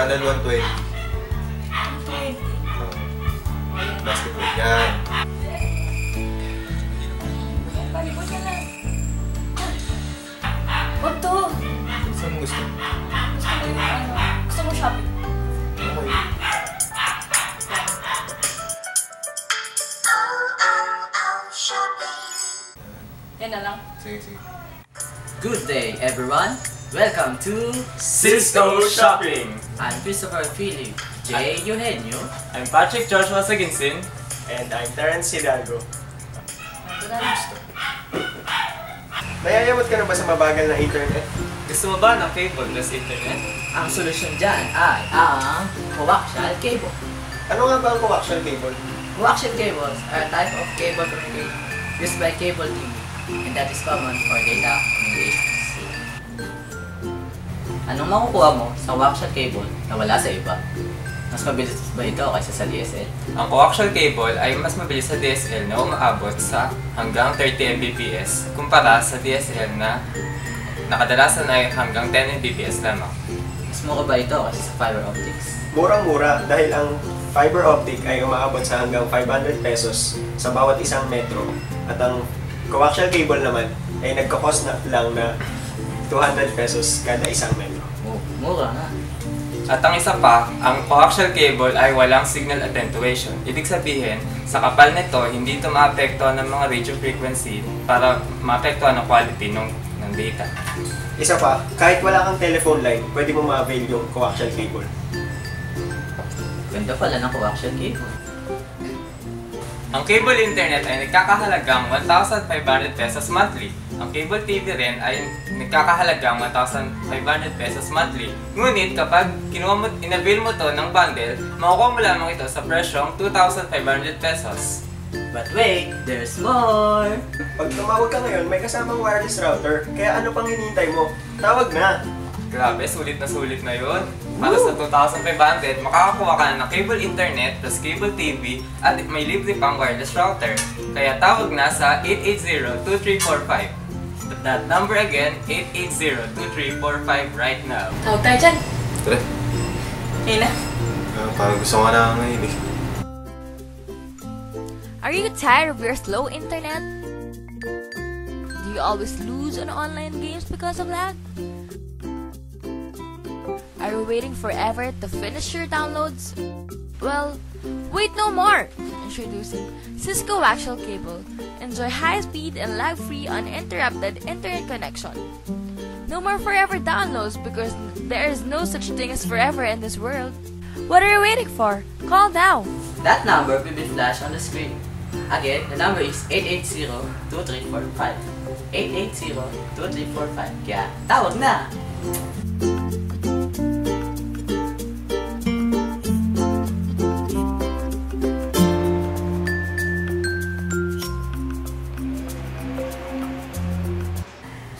Channel 120. 120? Basketball. Yan. Palibot ka lang. Huwag to. Saan mo gusto? Gusto mo yung ano? Gusto mo shopping? Okay. Yan na lang. Sige, sige. Good day, everyone. Welcome to Cisco Shopping! I'm Christopher Philip J. Eugenio. I'm Patrick Joshua Saginsin. And I'm Terence Hidalgo. Ito na lang. Nayayamot ka na ba sa mabagal na internet? Gusto mo ba ng cable plus internet? Ang solusyon dyan ay ang coaxial cable. Ano nga ba ang coaxial cable? Coaxial cables are a type of cable communication used by cable TV, and that is common for data communications. Anong makukuha mo sa coaxial cable na wala sa iba? Mas mabilis ba ito kaysa sa DSL? Ang coaxial cable ay mas mabilis sa DSL na umaabot sa hanggang 30 Mbps kumpara sa DSL na nakadalasan ay hanggang 10 Mbps lamang. Mas mura ba ito kaysa sa fiber optics? Murang-mura dahil ang fiber optic ay umaabot sa hanggang 500 pesos sa bawat isang metro. At ang coaxial cable naman ay nagkakos na lang na 200 pesos kada isang metro. Oh, mura nga. At ang isa pa, ang coaxial cable ay walang signal attenuation. Ibig sabihin, sa kapal nito, hindi ito maapektuhan ng mga radio frequency para maapektuhan ang quality ng data. Isa pa, kahit wala kang telephone line, pwede mo ma-avail yung coaxial cable. Ganda pala ng coaxial cable. Ang cable internet ay nagkakahalagang 1,500 pesos monthly. Ang cable TV rin ay nagkakahalagang 1,500 pesos monthly. Ngunit kapag inavail mo to ng bundle, makukuha mo lamang ito sa presyong 2,500 pesos. But wait, there's more! Pag tumawag ka ngayon, may kasamang wireless router, kaya ano pang hinihintay mo? Tawag na! Grabe, sulit na yun. Para sa 2,500, makakakuha ka na ng cable internet plus cable TV at may libre pang wireless router. Kaya tawag na sa 880-2345. That number again, 880-2345 right now. Tawag tayo dyan. Tara. Ayun na. Parang gusto ko na ngayon eh. Are you tired of your slow internet? Do you always lose on online games because of lag? Are you waiting forever to finish your downloads? Well, wait no more! Introducing Cisco Coaxial Cable. Enjoy high-speed and lag-free uninterrupted internet connection. No more forever downloads because there is no such thing as forever in this world. What are you waiting for? Call now! That number will be flashed on the screen. Again, the number is 880-2345. 880-2345. Kaya, tawag na!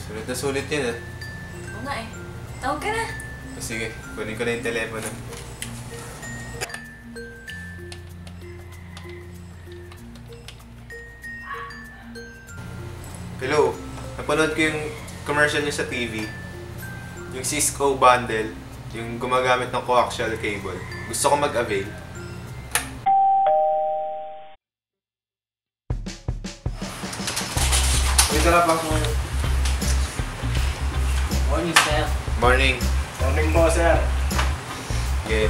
Sulit na sulit yan ah. Oo nga eh. Tawag ka na. Sige, kunin ko na yung telepono. Hello, napanood ko yung commercial niyo sa TV. Yung Cisco bundle, yung gumagamit ng coaxial cable. Gusto ko mag-avail. Dito na pa ako. Morning, sir. Morning. Morning po, sir. Yeah.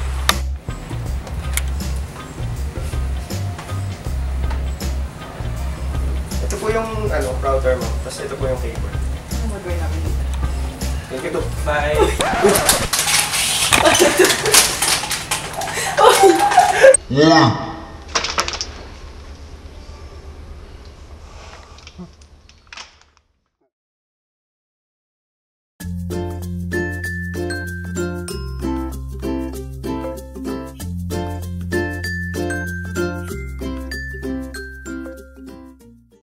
Ito po yung router mo, tapos ito po yung cable. Ano mo gawin namin dito? Thank you, Doc. Bye!